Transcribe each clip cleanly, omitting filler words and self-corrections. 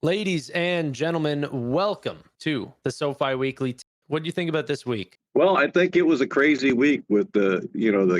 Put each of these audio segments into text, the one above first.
Ladies and gentlemen, welcome to the SoFi Weekly. What do you think about this week? Well, I think it was a crazy week with the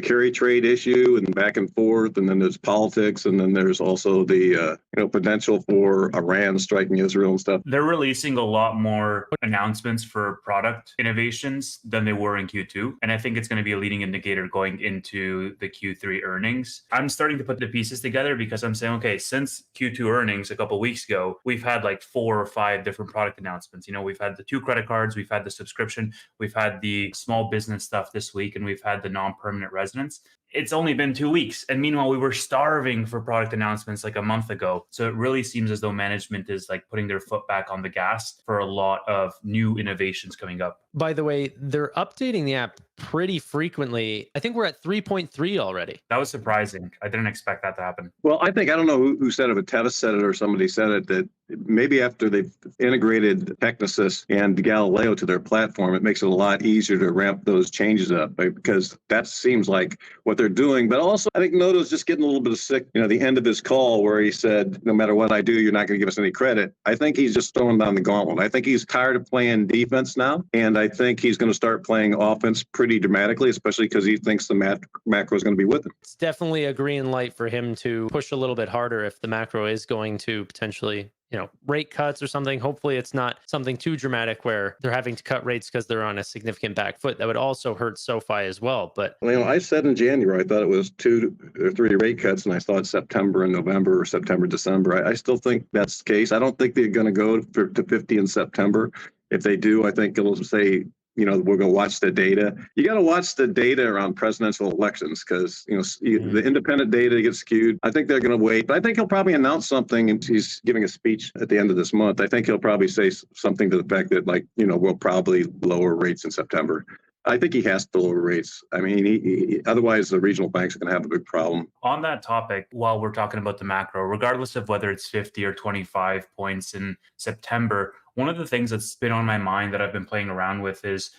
carry trade issue and back and forth, and then there's politics, and then there's also the potential for Iran striking Israel and stuff. They're releasing a lot more announcements for product innovations than they were in Q2, and I think it's going to be a leading indicator going into the Q3 earnings. I'm starting to put the pieces together because I'm saying, okay, since Q2 earnings a couple of weeks ago, we've had like 4 or 5 different product announcements. We've had the 2 credit cards, we've had the subscription, we've had the small business stuff this week, and we've had the non-permanent residence. It's only been 2 weeks. And meanwhile, we were starving for product announcements like a month ago. So it really seems as though management is like putting their foot back on the gas for a lot of new innovations coming up. By the way, they're updating the app pretty frequently. I think we're at 3.3 already. That was surprising. I didn't expect that to happen. Well, I don't know who said it, but Tevis said it or somebody said it, that maybe after they've integrated Technisys and Galileo to their platform, it makes it a lot easier to ramp those changes up, right? Because that seems like what they're doing. But also, I think Noto's just getting a little bit of sick. The end of his call where he said, no matter what I do, you're not going to give us any credit. I think he's just throwing down the gauntlet. I think he's tired of playing defense now. And I think he's going to start playing offense pretty dramatically, especially because he thinks the macro is going to be with him. It's definitely a green light for him to push a little bit harder if the macro is going to potentially rate cuts or something. Hopefully it's not something too dramatic where they're having to cut rates because they're on a significant back foot. That would also hurt SoFi as well. But I said in January, I thought it was 2 or 3 rate cuts, and I thought September and November or September, December. I still think that's the case. I don't think they're going to go to 50 in September. If they do, I think it'll say, we're going to watch the data. You got to watch the data around presidential elections because, the independent data gets skewed. I think they're going to wait, but I think he'll probably announce something, and he's giving a speech at the end of this month. I think he'll probably say something to the fact that, we'll probably lower rates in September. I think he has to lower rates. I mean, otherwise the regional banks are going to have a big problem. On that topic, while we're talking about the macro, regardless of whether it's 50 or 25 points in September, one of the things that's been on my mind that I've been playing around with is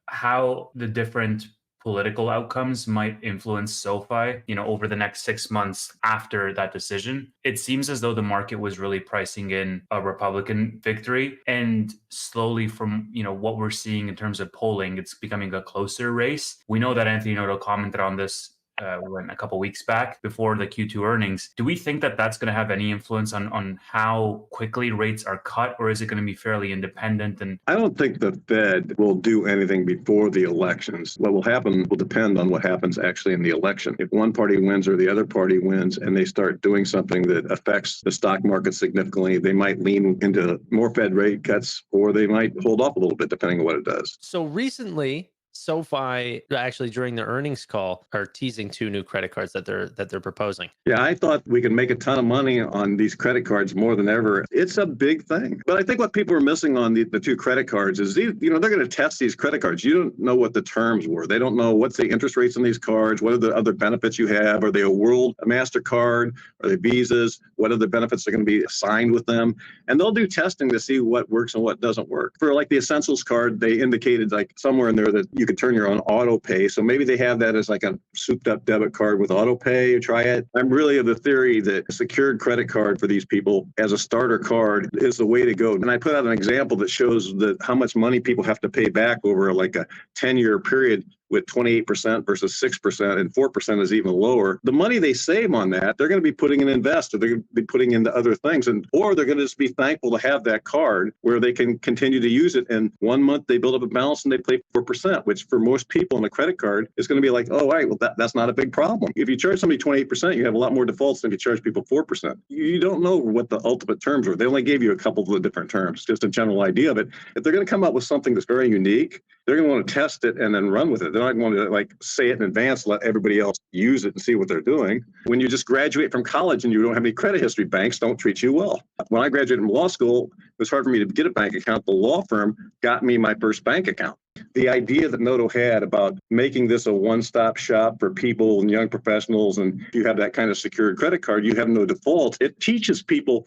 how the different political outcomes might influence SoFi, over the next 6 months after that decision. It seems as though the market was really pricing in a Republican victory, and slowly from, what we're seeing in terms of polling, it's becoming a closer race. We know that Anthony Noto commented on this a couple weeks back before the Q2 earnings. Do we think that that's going to have any influence on how quickly rates are cut, or is it going to be fairly independent? And I don't think the Fed will do anything before the elections. What will happen will depend on what happens actually in the election. If one party wins or the other party wins and they start doing something that affects the stock market significantly, they might lean into more Fed rate cuts, or they might hold off a little bit depending on what it does. So recently, SoFi actually during their earnings call are teasing 2 new credit cards that they're proposing. Yeah, I thought we could make a ton of money on these credit cards more than ever. It's a big thing. But I think what people are missing on the 2 credit cards is they're going to test these credit cards. You don't know what the terms were. They don't know what's the interest rates on these cards. What are the other benefits you have? Are they a MasterCard? Are they Visas? What other benefits are going to be assigned with them? And they'll do testing to see what works and what doesn't work. For like the Essentials card, they indicated like somewhere in there that you could turn your own auto pay. So maybe they have that as like a souped up debit card with auto pay. Try it. I'm really of the theory that a secured credit card for these people as a starter card is the way to go. And I put out an example that shows how much money people have to pay back over like a 10-year period with 28% versus 6%, and 4% is even lower. The money they save on that, they're going to be putting in invest, or they're going to be putting into other things, or they're going to just be thankful to have that card where they can continue to use it. And 1 month they build up a balance and they pay 4%, which for most people on a credit card is going to be like, oh, all right, well, that's not a big problem. If you charge somebody 28%, you have a lot more defaults than if you charge people 4%. You don't know what the ultimate terms are. They only gave you a couple of the different terms, just a general idea of it. If they're going to come up with something that's very unique, they're going to want to test it and then run with it. They're not going to say it in advance, let everybody else use it and see what they're doing. When you just graduate from college and you don't have any credit history, banks don't treat you well. When I graduated from law school, it was hard for me to get a bank account. The law firm got me my first bank account. The idea that Noto had about making this a one-stop shop for people and young professionals, and if you have that kind of secured credit card, you have no default. It teaches people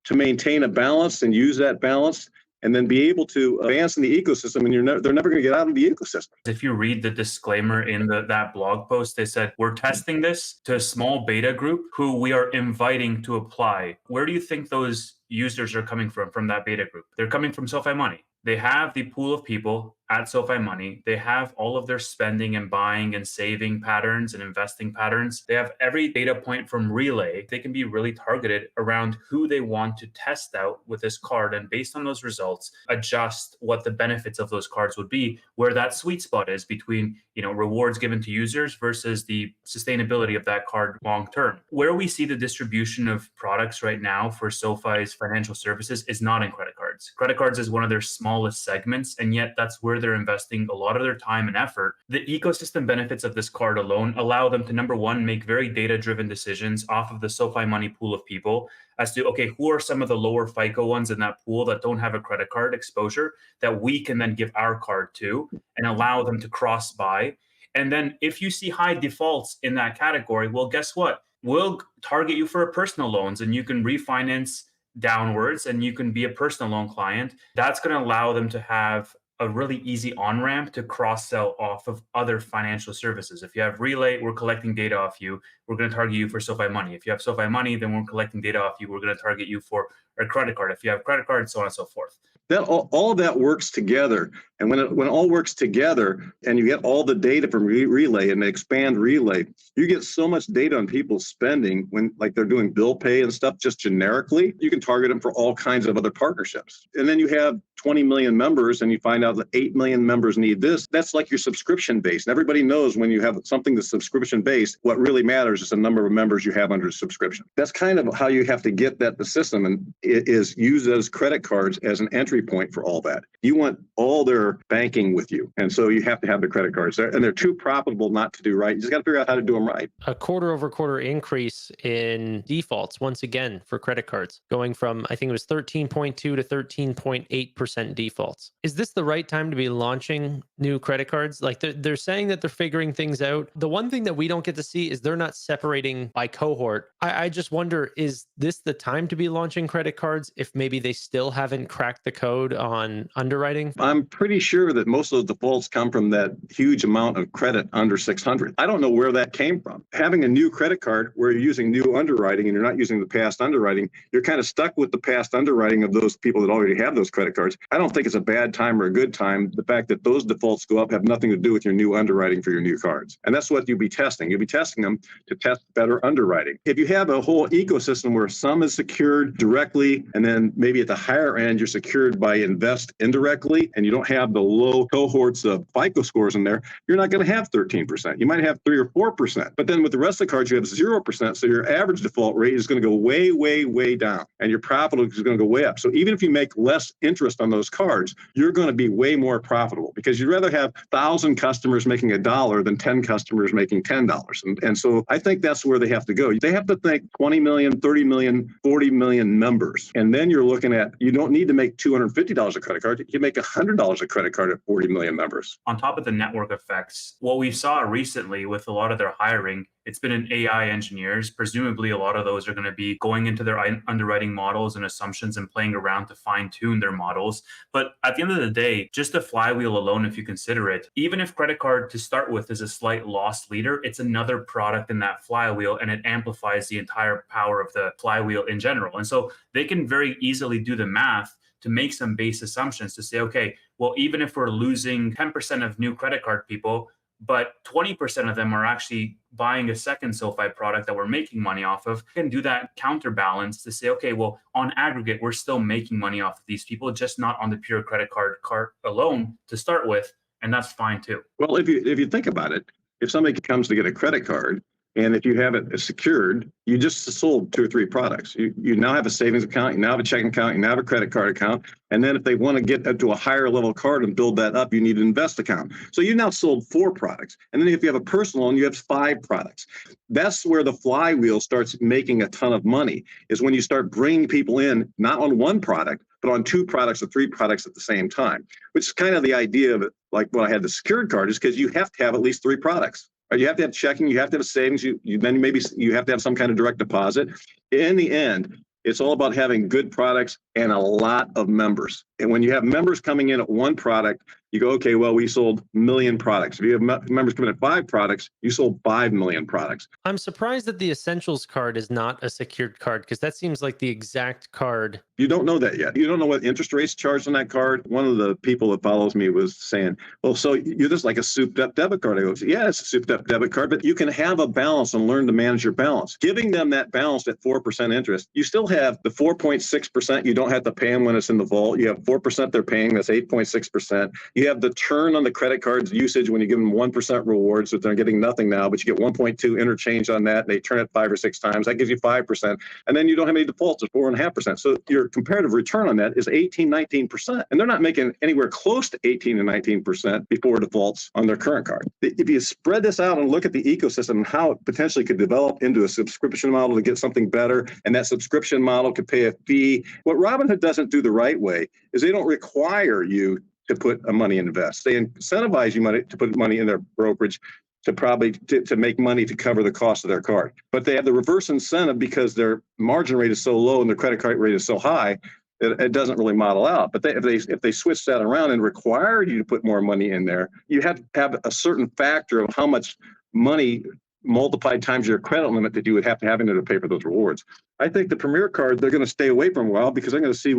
to maintain a balance and use that balance, and then be able to advance in the ecosystem, and they're never going to get out of the ecosystem. If you read the disclaimer in that blog post, they said, we're testing this to a small beta group who we are inviting to apply. Where do you think those users are coming from that beta group. They're coming from SoFi Money. They have the pool of people at SoFi Money. They have all of their spending and buying and saving patterns and investing patterns. They have every data point from Relay. They can be really targeted around who they want to test out with this card. And based on those results, adjust what the benefits of those cards would be, where that sweet spot is between, rewards given to users versus the sustainability of that card long term. Where we see the distribution of products right now for SoFi's financial services is not in credit cards. Credit cards is one of their smallest segments, and yet that's where they're investing a lot of their time and effort. The ecosystem benefits of this card alone allow them to, number one, make very data-driven decisions off of the SoFi Money pool of people as to, okay, who are some of the lower FICO ones in that pool that don't have a credit card exposure that we can then give our card to and allow them to cross buy. And then if you see high defaults in that category, well, guess what? We'll target you for personal loans and you can refinance downwards and you can be a personal loan client. That's going to allow them to have a really easy on-ramp to cross-sell off of other financial services. If you have Relay, we're collecting data off you. We're going to target you for SoFi Money. If you have SoFi Money, then we're collecting data off you. We're going to target you for a credit card. If you have credit card, so on and so forth. That all of that works together, and when it all works together, and you get all the data from Relay and they expand Relay, you get so much data on people's spending when like they're doing bill pay and stuff just generically. You can target them for all kinds of other partnerships, and then you have 20 million members, and you find out that 8 million members need this. That's like your subscription base. And everybody knows when you have something that's subscription based, what really matters is the number of members you have under the subscription. That's kind of how you have to get the system, and it is use those credit cards as an entry point for all that. You want all their banking with you. And so you have to have the credit cards there, and they're too profitable not to do right. You just got to figure out how to do them right. A quarter-over-quarter increase in defaults, once again, for credit cards, going from, I think it was 13.2 to 13.8% defaults. Is this the right time to be launching new credit cards? Like they're saying that they're figuring things out. The one thing that we don't get to see is they're not separating by cohort. I just wonder, is this the time to be launching credit cards if maybe they still haven't cracked the code on underwriting? I'm pretty sure that most of those defaults come from that huge amount of credit under 600. I don't know where that came from. Having a new credit card where you're using new underwriting and you're not using the past underwriting, you're kind of stuck with the past underwriting of those people that already have those credit cards. I don't think it's a bad time or a good time. The fact that those defaults go up have nothing to do with your new underwriting for your new cards. And that's what you'll be testing. You'll be testing them to test better underwriting. If you have a whole ecosystem where some is secured directly, and then maybe at the higher end, you're secured by invest indirectly, and you don't have the low cohorts of FICO scores in there, you're not going to have 13%. You might have 3 or 4%. But then with the rest of the cards, you have 0%. So your average default rate is going to go way, way, way down, and your profit is going to go way up. So even if you make less interest on those cards, you're going to be way more profitable, because you'd rather have 1,000 customers making $1 than 10 customers making $10. And so I think that's where they have to go. They have to think 20 million, 30 million, 40 million members. And then you're looking at, you don't need to make $250 a credit card. You can make $100 a credit card at 40 million members. On top of the network effects, what we saw recently with a lot of their hiring, it's been in AI engineers. Presumably, a lot of those are going to be going into their underwriting models and assumptions and playing around to fine tune their models. But at the end of the day, just the flywheel alone, if you consider it, even if credit card to start with is a slight loss leader, it's another product in that flywheel, and it amplifies the entire power of the flywheel in general. And so they can very easily do the math to make some base assumptions to say, okay, well, even if we're losing 10% of new credit card people, but 20% of them are actually buying a second SoFi product that we're making money off of, we can do that counterbalance to say, okay, well, on aggregate, we're still making money off of these people, just not on the pure credit card alone to start with. And that's fine too. Well, if you think about it, if somebody comes to get a credit card, and if you have it secured, you just sold 2 or 3 products. You now have a savings account, you now have a checking account, you now have a credit card account. And then if they want to get to a higher level card and build that up, you need an invest account. So you now sold 4 products. And then if you have a personal loan, you have 5 products. That's where the flywheel starts making a ton of money, is when you start bringing people in, not on 1 product, but on 2 products or 3 products at the same time, which is kind of the idea of it. Like when I had the secured card, is because you have to have at least 3 products. You have to have checking, you have to have savings, then maybe you have to have some kind of direct deposit. In the end, it's all about having good products and a lot of members. And when you have members coming in at 1 product, You go, okay, well, we sold 1 million products. If you have members coming at 5 products, you sold 5 million products. I'm surprised that the Essentials card is not a secured card because that seems like the exact card. You don't know that yet. You don't know what interest rates charged on that card. One of the people that follows me was saying, well, so you're just like a souped up debit card. I go, yeah, it's a souped up debit card, but you can have a balance and learn to manage your balance. Giving them that balance at 4% interest, you still have the 4.6%. You don't have to pay them when it's in the vault. You have 4% they're paying. That's 8.6%. You have the turn on the credit card's usage when you give them 1% rewards, so they're getting nothing now, but you get 1.2 interchange on that. And they turn it 5 or 6 times. That gives you 5%. And then you don't have any defaults. It's 4.5%. So your comparative return on that is 18, 19%. And they're not making anywhere close to 18 and 19% before defaults on their current card. If you spread this out and look at the ecosystem and how it potentially could develop into a subscription model to get something better, and that subscription model could pay a fee. What Robinhood doesn't do the right way is they don't require you to put a money in invest. They incentivize you to put money in their brokerage to make money to cover the cost of their card. But they have the reverse incentive because their margin rate is so low and their credit card rate is so high, it doesn't really model out. But if they switch that around and require you to put more money in there, you have to have a certain factor of how much money multiplied times your credit limit that you would have to have in there to pay for those rewards. I think the Premier card, they're going to stay away from a while because they're going to see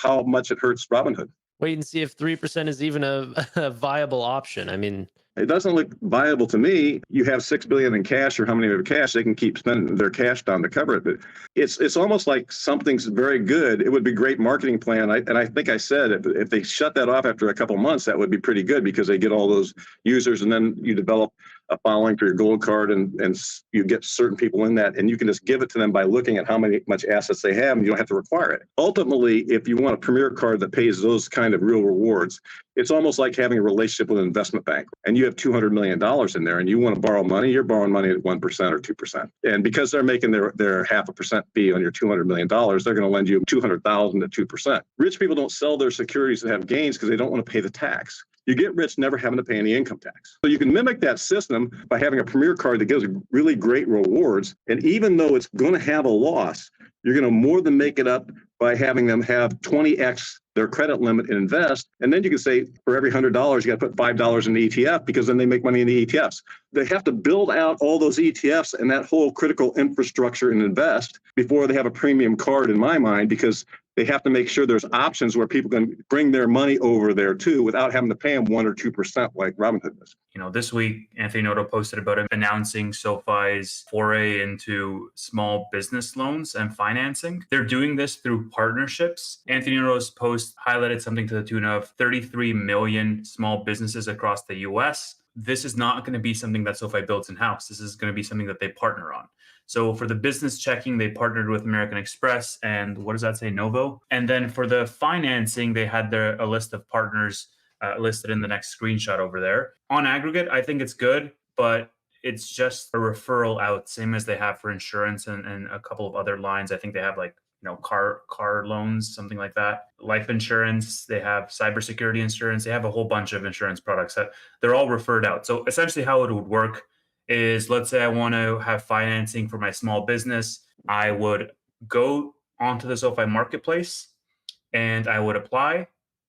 how much it hurts Robinhood. Wait and see if 3% is even a viable option. I mean, it doesn't look viable to me. You have $6 billion in cash, or how many of cash they can keep spending their cash down to cover it. But it's almost like something's very good. It would be a great marketing plan. And I think I said if they shut that off after a couple of months, that would be pretty good because they get all those users, and then you develop a following for your gold card, and you get certain people in that, and you can just give it to them by looking at how much assets they have, and you don't have to require it. Ultimately, if you want a Premier card that pays those kind of real rewards, it's almost like having a relationship with an investment bank, and you have $200 million in there, and you want to borrow money, you're borrowing money at 1% or 2%. And because they're making their 0.5% fee on your $200 million, they're going to lend you $200,000 at 2%. Rich people don't sell their securities that have gains because they don't want to pay the tax. You get rich never having to pay any income tax. So you can mimic that system by having a Premier card that gives really great rewards. And even though it's going to have a loss, you're going to more than make it up by having them have 20x their credit limit and invest. And then you can say for every $100, you got to put $5 in the ETF, because then they make money in the ETFs. They have to build out all those ETFs and that whole critical infrastructure and invest before they have a premium card, in my mind, because they have to make sure there's options where people can bring their money over there too without having to pay them 1 or 2% like Robinhood does. This week, Anthony Noto posted about it, announcing SoFi's foray into small business loans and financing. They're doing this through partnerships. Anthony Noto's post highlighted something to the tune of 33 million small businesses across the US. This is not going to be something that SoFi builds in-house. This is going to be something that they partner on. So for the business checking, they partnered with American Express and what does that say, Novo? And then for the financing, they had a list of partners listed in the next screenshot over there. On aggregate, I think it's good, but it's just a referral out, same as they have for insurance and a couple of other lines. I think they have car loans, something like that. Life insurance, they have cybersecurity insurance. They have a whole bunch of insurance products that they're all referred out. So essentially how it would work is, let's say I want to have financing for my small business. I would go onto the SoFi marketplace and I would apply,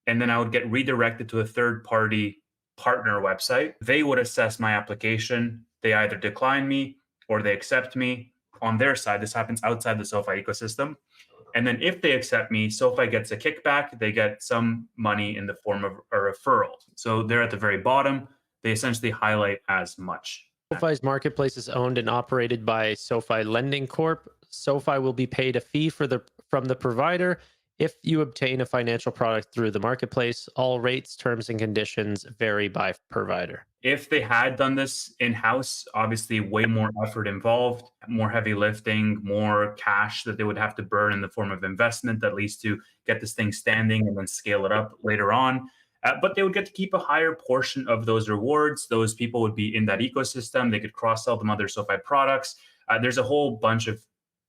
and then I would get redirected to a third-party partner website. They would assess my application. They either decline me or they accept me on their side. This happens outside the SoFi ecosystem. And then if they accept me, SoFi gets a kickback. They get some money in the form of a referral. So they're at the very bottom. They essentially highlight as much. SoFi's marketplace is owned and operated by SoFi Lending Corp. SoFi will be paid a fee from the provider if you obtain a financial product through the marketplace. All rates, terms, and conditions vary by provider. If they had done this in-house, obviously way more effort involved, more heavy lifting, more cash that they would have to burn in the form of investment that leads to get this thing standing and then scale it up later on. But they would get to keep a higher portion of those rewards. Those people would be in that ecosystem. They could cross-sell them other SoFi products. There's a whole bunch of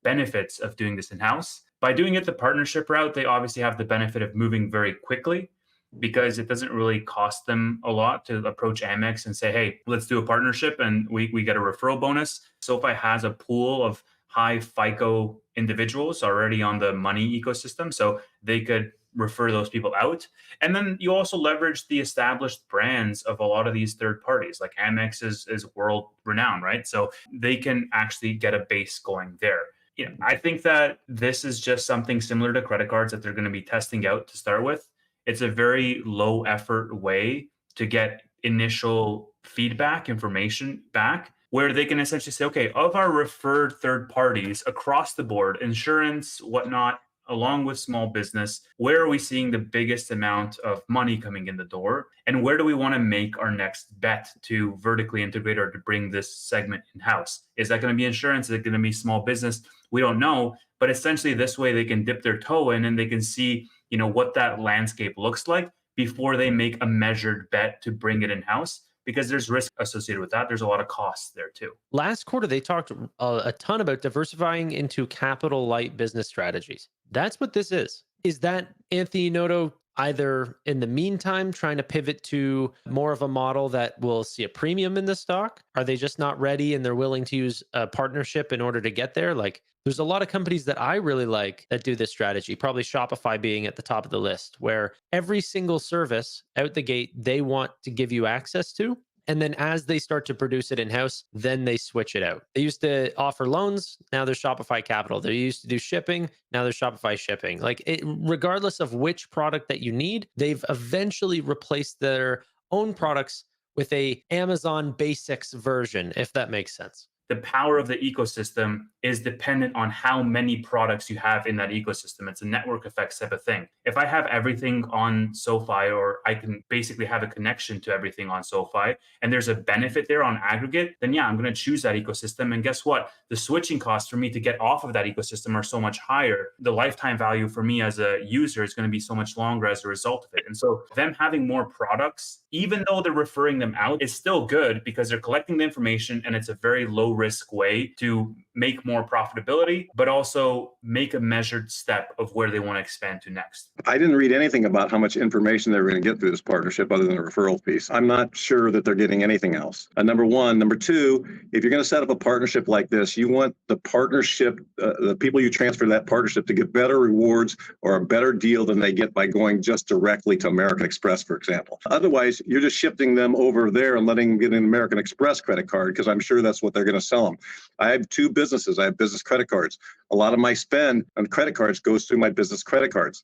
benefits of doing this in-house. By doing it the partnership route, they obviously have the benefit of moving very quickly, because it doesn't really cost them a lot to approach AMEX and say, hey, let's do a partnership and we get a referral bonus. SoFi has a pool of high FICO individuals already on the money ecosystem, so they could refer those people out. And then you also leverage the established brands of a lot of these third parties. Like AMEX is world renowned, right? So they can actually get a base going there. I think that this is just something similar to credit cards that they're going to be testing out to start with. It's a very low effort way to get initial feedback, information back, where they can essentially say, okay, of our referred third parties across the board, insurance, whatnot, along with small business, where are we seeing the biggest amount of money coming in the door? And where do we want to make our next bet to vertically integrate or to bring this segment in-house? Is that going to be insurance? Is it going to be small business? We don't know. But essentially this way they can dip their toe in and they can see, what that landscape looks like before they make a measured bet to bring it in-house, because there's risk associated with that. There's a lot of costs there too. Last quarter, they talked a ton about diversifying into capital light business strategies. That's what this is. Is that Anthony Noto either in the meantime trying to pivot to more of a model that will see a premium in the stock? Are they just not ready and they're willing to use a partnership in order to get there? Like, there's a lot of companies that I really like that do this strategy, probably Shopify being at the top of the list, where every single service out the gate they want to give you access to. And then as they start to produce it in-house, then they switch it out. They used to offer loans. Now there's Shopify Capital. They used to do shipping. Now there's Shopify Shipping. Regardless of which product that you need, they've eventually replaced their own products with a Amazon Basics version, if that makes sense. The power of the ecosystem is dependent on how many products you have in that ecosystem. It's a network effects type of thing. If I have everything on SoFi, or I can basically have a connection to everything on SoFi, and there's a benefit there on aggregate, then yeah, I'm going to choose that ecosystem. And guess what? The switching costs for me to get off of that ecosystem are so much higher. The lifetime value for me as a user is going to be so much longer as a result of it. And so them having more products, even though they're referring them out, is still good because they're collecting the information and it's a very low risk way to make more profitability, but also make a measured step of where they want to expand to next. I didn't read anything about how much information they were going to get through this partnership other than a referral piece. I'm not sure that they're getting anything else. Number one. Number two, if you're going to set up a partnership like this, you want the partnership, the people you transfer that partnership to get better rewards or a better deal than they get by going just directly to American Express, for example. Otherwise, you're just shifting them over there and letting them get an American Express credit card because I'm sure that's what they're going to sell them. I have two businesses. I have business credit cards. A lot of my spend on credit cards goes through my business credit cards.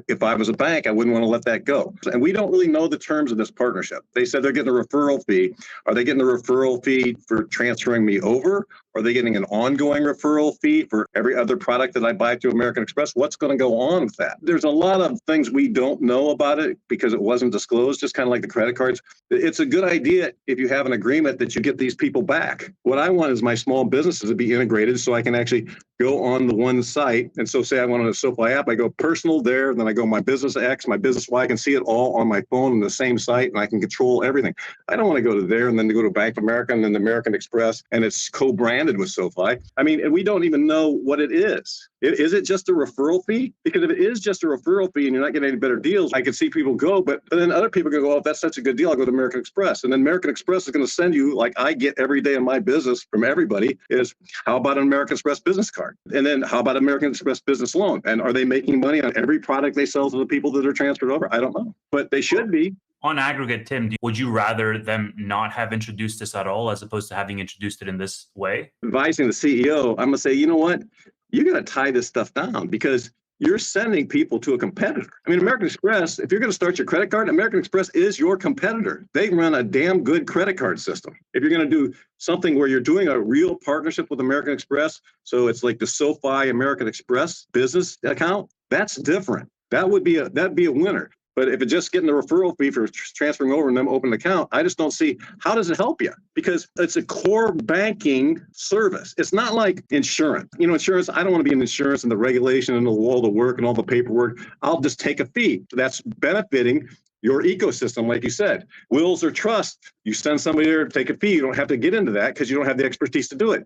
If I was a bank, I wouldn't want to let that go. And we don't really know the terms of this partnership. They said they're getting a referral fee. Are they getting a referral fee for transferring me over? Are they getting an ongoing referral fee for every other product that I buy through American Express? What's going to go on with that? There's a lot of things we don't know about it because it wasn't disclosed, just kind of like the credit cards. It's a good idea if you have an agreement that you get these people back. What I want is my small businesses to be integrated so I can actually go on the one site. And so say I want a SoFi app, I go personal there, then I go my business X, my business Y, I can see it all on my phone on the same site and I can control everything. I don't want to go to there and then to go to Bank of America and then the American Express and it's co-branded with SoFi. I mean, and we don't even know what it is. Is it just a referral fee? Because if it is just a referral fee and you're not getting any better deals, I can see people go, but then other people can go, oh, if that's such a good deal, I'll go to American Express. And then American Express is going to send you, like I get every day in my business from everybody, is how about an American Express business card? And then how about American Express business loan? And are they making money on every product they sell to the people that are transferred over? I don't know, but they should be. On aggregate, Tim, would you rather them not have introduced this at all as opposed to having introduced it in this way? Advising the CEO, I'm going to say, you know what? You got to tie this stuff down because you're sending people to a competitor. I mean, American Express, if you're going to start your credit card, American Express is your competitor. They run a damn good credit card system. If you're going to do something where you're doing a real partnership with American Express, so it's like the SoFi American Express business account, that's different. That'd be a winner. But if it's just getting the referral fee for transferring over and them open an account, I just don't see how does it help you? Because it's a core banking service. It's not like insurance. You know, insurance, I don't want to be in insurance and the regulation and all the work and all the paperwork. I'll just take a fee. That's benefiting your ecosystem, like you said. Wills or trust, you send somebody there to take a fee. You don't have to get into that because you don't have the expertise to do it.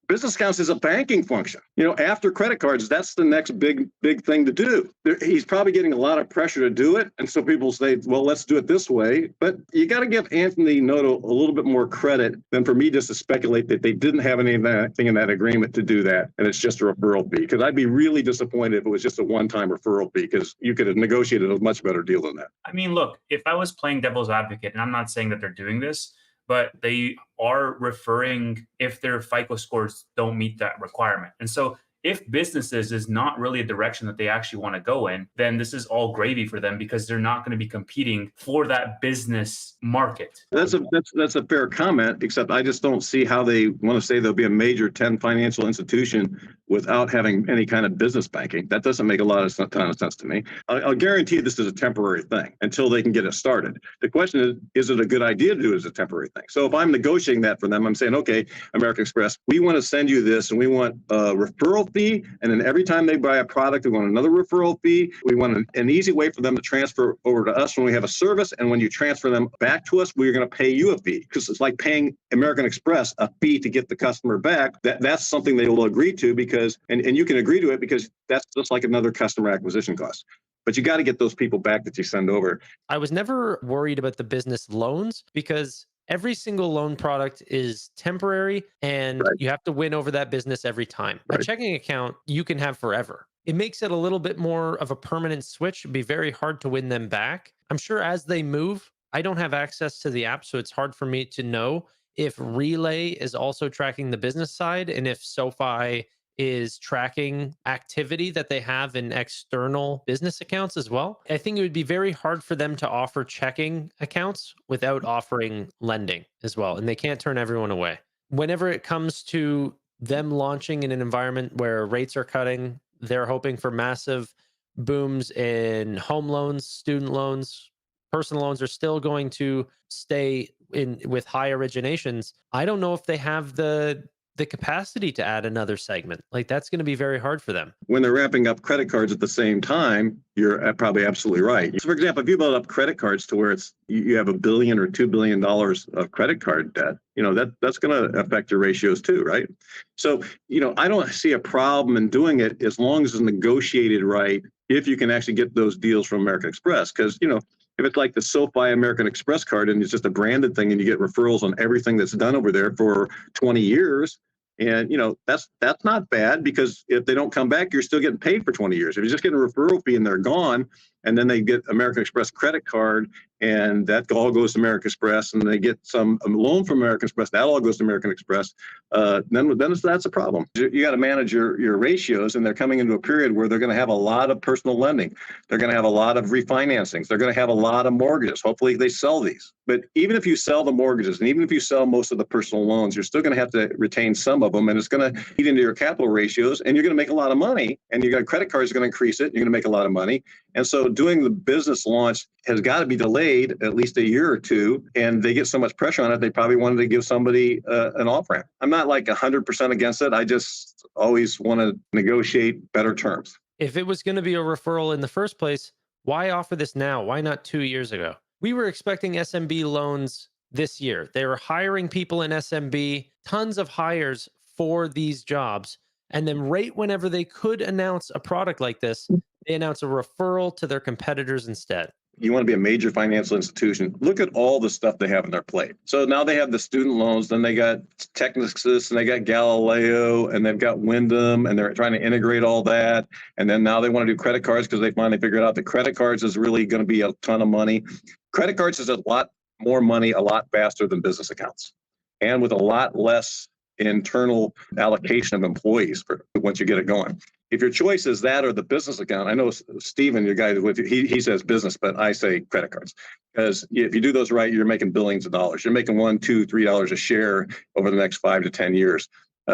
Business accounts is a banking function. After credit cards, that's the next big thing to do. He's probably getting a lot of pressure to do it. And so people say, well, let's do it this way. But you got to give Anthony Noto a little bit more credit than for me just to speculate that they didn't have anything in that agreement to do that. And it's just a referral fee. Because I'd be really disappointed if it was just a one-time referral fee, because you could have negotiated a much better deal than that. I mean, look, if I was playing devil's advocate, and I'm not saying that they're doing this, but they are referring if their FICO scores don't meet that requirement. And so if businesses is not really a direction that they actually want to go in, then this is all gravy for them because they're not going to be competing for that business market. That's a fair comment, except I just don't see how they want to say they'll be a major 10 financial institution without having any kind of business banking. That doesn't make a ton of sense to me. I'll guarantee this is a temporary thing until they can get it started. The question is it a good idea to do it as a temporary thing? So if I'm negotiating that for them, I'm saying, okay, American Express, we want to send you this and we want a referral fee. And then every time they buy a product, we want another referral fee. We want an easy way for them to transfer over to us when we have a service. And when you transfer them back to us, we're going to pay you a fee, because it's like paying American Express a fee to get the customer back. That's something they will agree to, because, and you can agree to it because that's just like another customer acquisition cost. But you got to get those people back that you send over. I was never worried about the business loans because every single loan product is temporary and Right. you have to win over that business every time. Right. A checking account you can have forever. It makes it a little bit more of a permanent switch. It'd be very hard to win them back. I'm sure as they move, I don't have access to the app, so it's hard for me to know if Relay is also tracking the business side and if SoFi is tracking activity that they have in external business accounts as well. I think it would be very hard for them to offer checking accounts without offering lending as well. And they can't turn everyone away. Whenever it comes to them launching in an environment where rates are cutting, they're hoping for massive booms in home loans, student loans. Personal loans are still going to stay in with high originations. I don't know if they have the capacity to add another segment. Like, that's going to be very hard for them. When they're ramping up credit cards at the same time, you're probably absolutely right. So for example, if you build up credit cards to where you have $1 billion or $2 billion of credit card debt, that's going to affect your ratios too, right? So, I don't see a problem in doing it as long as it's negotiated right, if you can actually get those deals from American Express. Because, if it's like the SoFi American Express card and it's just a branded thing and you get referrals on everything that's done over there for 20 years, and that's not bad, because if they don't come back, you're still getting paid for 20 years. If you're just getting a referral fee and they're gone, and then they get American Express credit card and that all goes to American Express, and they get some loan from American Express, that all goes to American Express, then that's a problem. You got to manage your ratios, and they're coming into a period where they're going to have a lot of personal lending. They're going to have a lot of refinancings. They're going to have a lot of mortgages. Hopefully they sell these. But even if you sell the mortgages, and even if you sell most of the personal loans, you're still going to have to retain some of them, and it's going to eat into your capital ratios, and you're going to make a lot of money, and you got credit cards are going to increase it, and you're going to make a lot of money. And so doing the business launch has got to be delayed at least a year or two, and they get so much pressure on it, they probably wanted to give somebody an off-ramp. I'm not like 100% against it. I just always want to negotiate better terms. If it was going to be a referral in the first place, why offer this now? Why not 2 years ago? We were expecting SMB loans this year. They were hiring people in SMB, tons of hires for these jobs. And then right whenever they could announce a product like this, they announce a referral to their competitors instead. You want to be a major financial institution, look at all the stuff they have on their plate. So now they have the student loans, then they got Technisys, and they got Galileo, and they've got Wyndham, and they're trying to integrate all that. And then now they want to do credit cards because they finally figured out that credit cards is really going to be a ton of money. Credit cards is a lot more money, a lot faster than business accounts, and with a lot less internal allocation of employees for once you get it going. If your choice is that or the business account, I know Steven, your guy with you, he says business, but I say credit cards. Because if you do those right, you're making billions of dollars. You're making $1, $2, $3 a share over the next 5 to 10 years.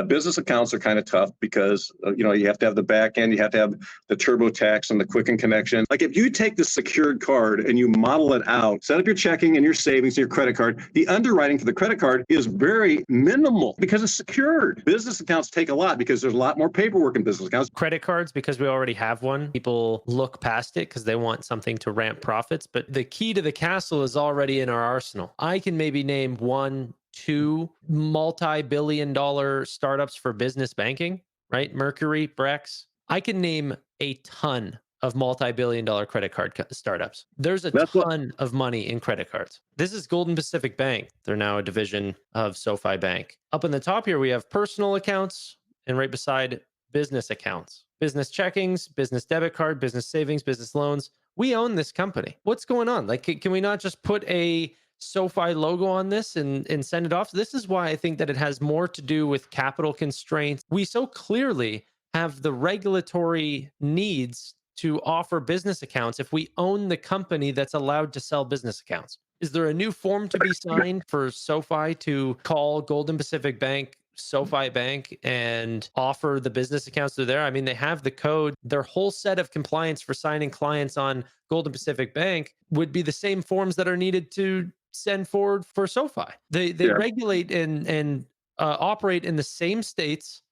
Business accounts are kind of tough because you have to have the back end, you have to have the TurboTax and the Quicken connection. Like if you take the secured card and you model it out, set up your checking and your savings and your credit card, the underwriting for the credit card is very minimal because it's secured. Business accounts take a lot because there's a lot more paperwork in business accounts. Credit cards, because we already have one, people look past it because they want something to ramp profits. But the key to the castle is already in our arsenal. I can maybe name 1, two multi-billion-dollar startups for business banking, right? Mercury, Brex. I can name a ton of multi-billion-dollar credit card startups. There's a That's what ton of money in credit cards. This is Golden Pacific Bank. They're now a division of SoFi Bank. Up in the top here, we have personal accounts, and right beside business accounts, business checkings, business debit card, business savings, business loans. We own this company. What's going on? Like, can we not just put a SoFi logo on this and send it off? This is why I think that it has more to do with capital constraints. We so clearly have the regulatory needs to offer business accounts if we own the company that's allowed to sell business accounts. Is there a new form to be signed for SoFi to call Golden Pacific Bank SoFi Bank and offer the business accounts through there? I mean, they have the code. Their whole set of compliance for signing clients on Golden Pacific Bank would be the same forms that are needed to send forward for SoFi. They yeah. regulate and operate in the same states.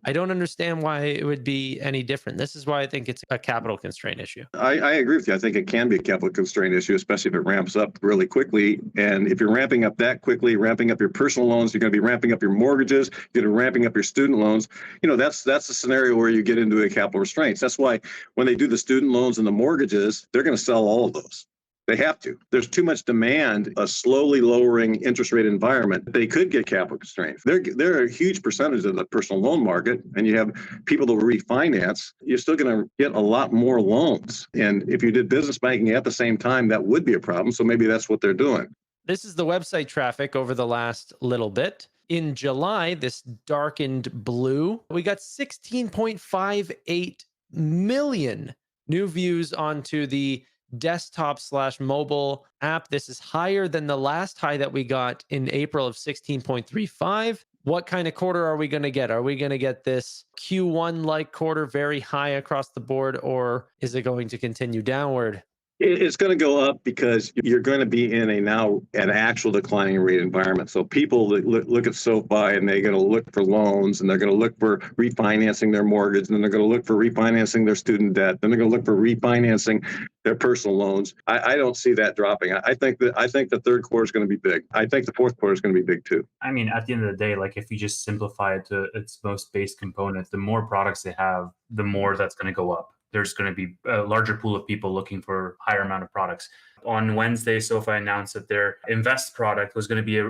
I don't understand why it would be any different. This is why I think it's a capital constraint issue. I agree with you. I think it can be a capital constraint issue, especially if it ramps up really quickly. And if you're ramping up that quickly, ramping up your personal loans, you're going to be ramping up your mortgages, you're going to be ramping up your student loans. That's a scenario where you get into a capital restraints. That's why when they do the student loans and the mortgages, they're going to sell all of those. They have to. There's too much demand, a slowly lowering interest rate environment. They could get capital constraints. They're a huge percentage of the personal loan market, and you have people that will refinance. You're still going to get a lot more loans. And if you did business banking at the same time, that would be a problem. So maybe that's what they're doing. This is the website traffic over the last little bit. In July, this darkened blue, we got 16.58 million new views onto the desktop/mobile app. This is higher than the last high that we got in April of 16.35. What kind of quarter are we going to get? Are we going to get this Q1 like quarter, very high across the board, or is it going to continue downward? It's going to go up because you're going to be in an actual declining rate environment. So people that look at SoFi and they're going to look for loans, and they're going to look for refinancing their mortgage, and then they're going to look for refinancing their student debt, then they're going to look for refinancing their personal loans. I don't see that dropping. I think the third quarter is going to be big. I think the fourth quarter is going to be big too. I mean, at the end of the day, like if you just simplify it to its most base component, the more products they have, the more that's going to go up. There's going to be a larger pool of people looking for a higher amount of products. On Wednesday, SoFi announced that their Invest product was going to be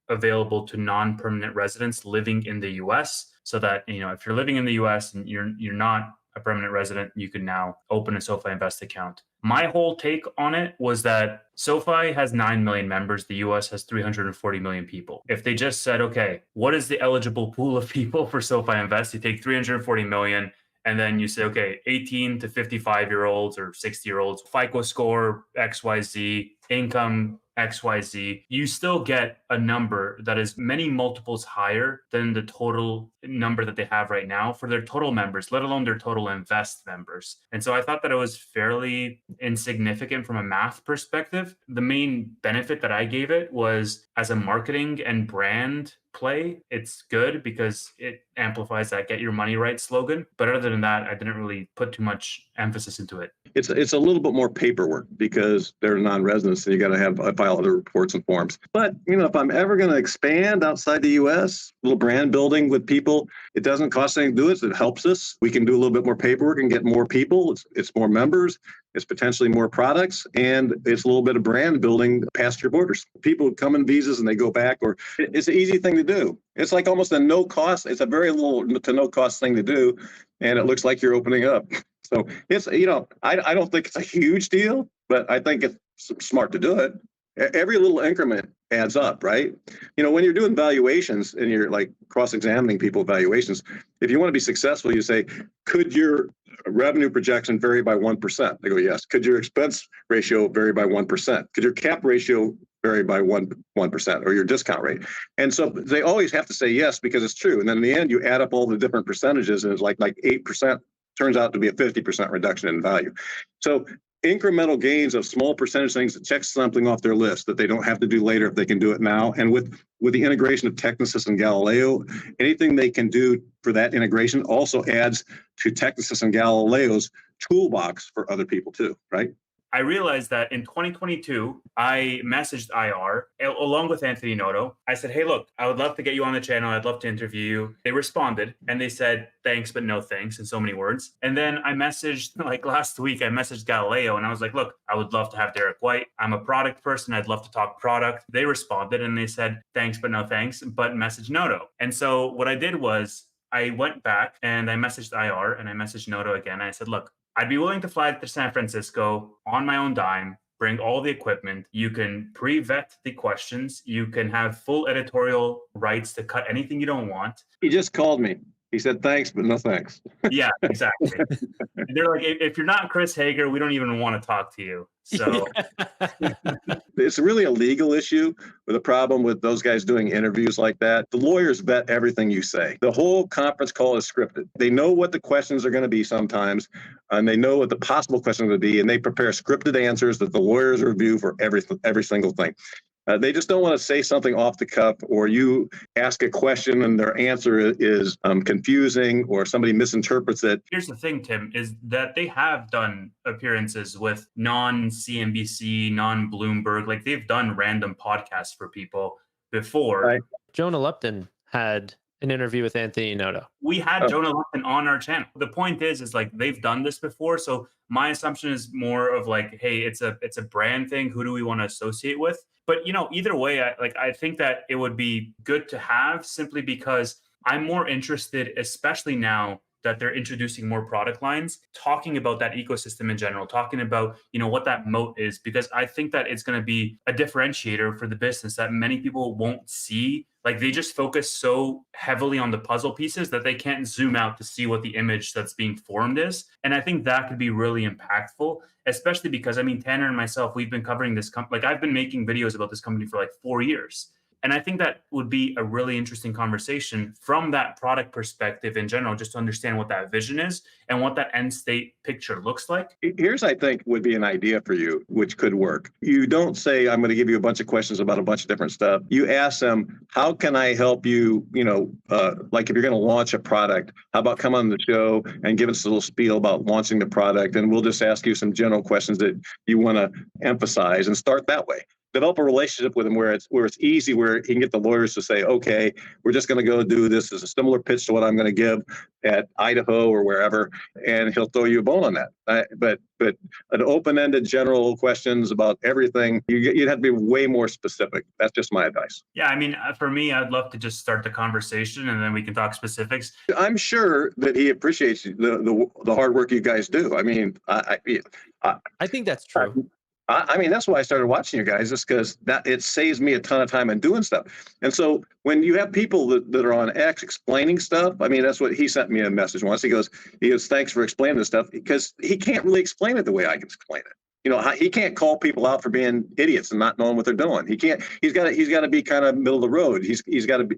available to non-permanent residents living in the US, so that, if you're living in the US and you're not a permanent resident, you can now open a SoFi Invest account. My whole take on it was that SoFi has 9 million members. The US has 340 million people. If they just said, okay, what is the eligible pool of people for SoFi Invest? You take 340 million, and then you say, okay, 18 to 55-year-olds or 60-year-olds, FICO score XYZ, income XYZ, you still get a number that is many multiples higher than the total number that they have right now for their total members, let alone their total Invest members. And so I thought that it was fairly insignificant from a math perspective. The main benefit that I gave it was as a marketing and brand play, it's good because it amplifies that get your money right slogan. But other than that, I didn't really put too much emphasis into it. It's a little bit more paperwork because they're non-residents, and you got to file other reports and forms. But if I'm ever going to expand outside the U.S., a little brand building with people, it doesn't cost anything to do it. It helps us. We can do a little bit more paperwork and get more people. It's more members. It's potentially more products, and it's a little bit of brand building past your borders. People come in visas and they go back, or it's an easy thing to do. It's like almost a no cost. It's a very little to no cost thing to do, and it looks like you're opening up. So it's, I don't think it's a huge deal, but I think it's smart to do it. Every little increment adds up, right? When you're doing valuations and you're like cross-examining people valuations, if you want to be successful, you say, could your revenue projection vary by 1%? They go, yes. Could your expense ratio vary by 1%? Could your cap ratio vary by 1%, or your discount rate? And so they always have to say yes, because it's true. And then in the end, you add up all the different percentages, and it's like 8% turns out to be a 50% reduction in value. So incremental gains of small percentage things that check something off their list that they don't have to do later if they can do it now. And with the integration of Technisys and Galileo, anything they can do for that integration also adds to Technisys and Galileo's toolbox for other people too, right? I realized that in 2022, I messaged IR along with Anthony Noto. I said, hey, look, I would love to get you on the channel. I'd love to interview you. They responded and they said, thanks, but no thanks, in so many words. And then I messaged, like last week, I messaged Galileo and I was like, look, I would love to have Derek White. I'm a product person. I'd love to talk product. They responded and they said, thanks, but no thanks, but message Noto. And so what I did was I went back and I messaged IR and I messaged Noto again. I said, look, I'd be willing to fly to San Francisco on my own dime, bring all the equipment. You can pre-vet the questions. You can have full editorial rights to cut anything you don't want. He just called me. He said, thanks, but no thanks. Yeah, exactly. They're like, if you're not Chris Hager, we don't even want to talk to you. So it's really a legal issue with a problem with those guys doing interviews like that. The lawyers vet everything you say. The whole conference call is scripted. They know what the questions are going to be sometimes, and they know what the possible questions are going to be, and they prepare scripted answers that the lawyers review for every single thing. They just don't want to say something off the cuff, or you ask a question and their answer is confusing, or somebody misinterprets it. Here's the thing, Tim, is that they have done appearances with non-CNBC, non-Bloomberg. Like they've done random podcasts for people before. Right. Jonah Lupton had an interview with Anthony Noto. We had Jonah Lupton on our channel. The point is like they've done this before. So my assumption is more of like, hey, it's a brand thing. Who do we want to associate with? But either way, I think that it would be good to have, simply because I'm more interested, especially now that they're introducing more product lines, talking about that ecosystem in general, talking about, what that moat is, because I think that it's going to be a differentiator for the business that many people won't see. Like they just focus so heavily on the puzzle pieces that they can't zoom out to see what the image that's being formed is. And I think that could be really impactful, especially because, Tannor and myself, we've been covering this company. Like I've been making videos about this company for like 4 years. And I think that would be a really interesting conversation from that product perspective in general, just to understand what that vision is and what that end state picture looks like. Here's, I think, would be an idea for you, which could work. You don't say, I'm going to give you a bunch of questions about a bunch of different stuff. You ask them, how can I help you? Like if you're going to launch a product, how about come on the show and give us a little spiel about launching the product? And we'll just ask you some general questions that you want to emphasize, and start that way. Develop a relationship with him where it's easy, where he can get the lawyers to say, okay, we're just going to go do this as a similar pitch to what I'm going to give at Idaho or wherever, and he'll throw you a bone on that. But an open-ended general questions about everything, you'd have to be way more specific. That's just my advice. Yeah, for me, I'd love to just start the conversation and then we can talk specifics. I'm sure that he appreciates the hard work you guys do. I think that's true. That's why I started watching you guys, just because that it saves me a ton of time in doing stuff. And so when you have people that are on X explaining stuff, that's what he sent me a message once. He goes, thanks for explaining this stuff, because he can't really explain it the way I can explain it. He can't call people out for being idiots and not knowing what they're doing. He can't. He's got to be kind of middle of the road. He's got to be,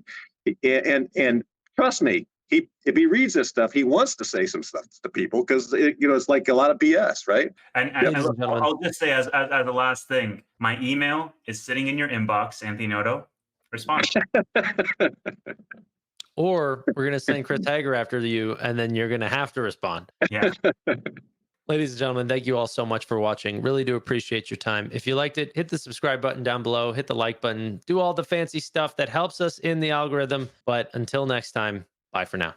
and trust me. If he reads this stuff, he wants to say some stuff to people, because it's like a lot of BS, right? And I'll just say as the last thing, my email is sitting in your inbox, Anthony Noto. Respond. Or we're gonna send Chris Hager after you, and then you're gonna have to respond. Yeah. Ladies and gentlemen, thank you all so much for watching. Really do appreciate your time. If you liked it, hit the subscribe button down below, hit the like button, do all the fancy stuff that helps us in the algorithm. But until next time, bye for now.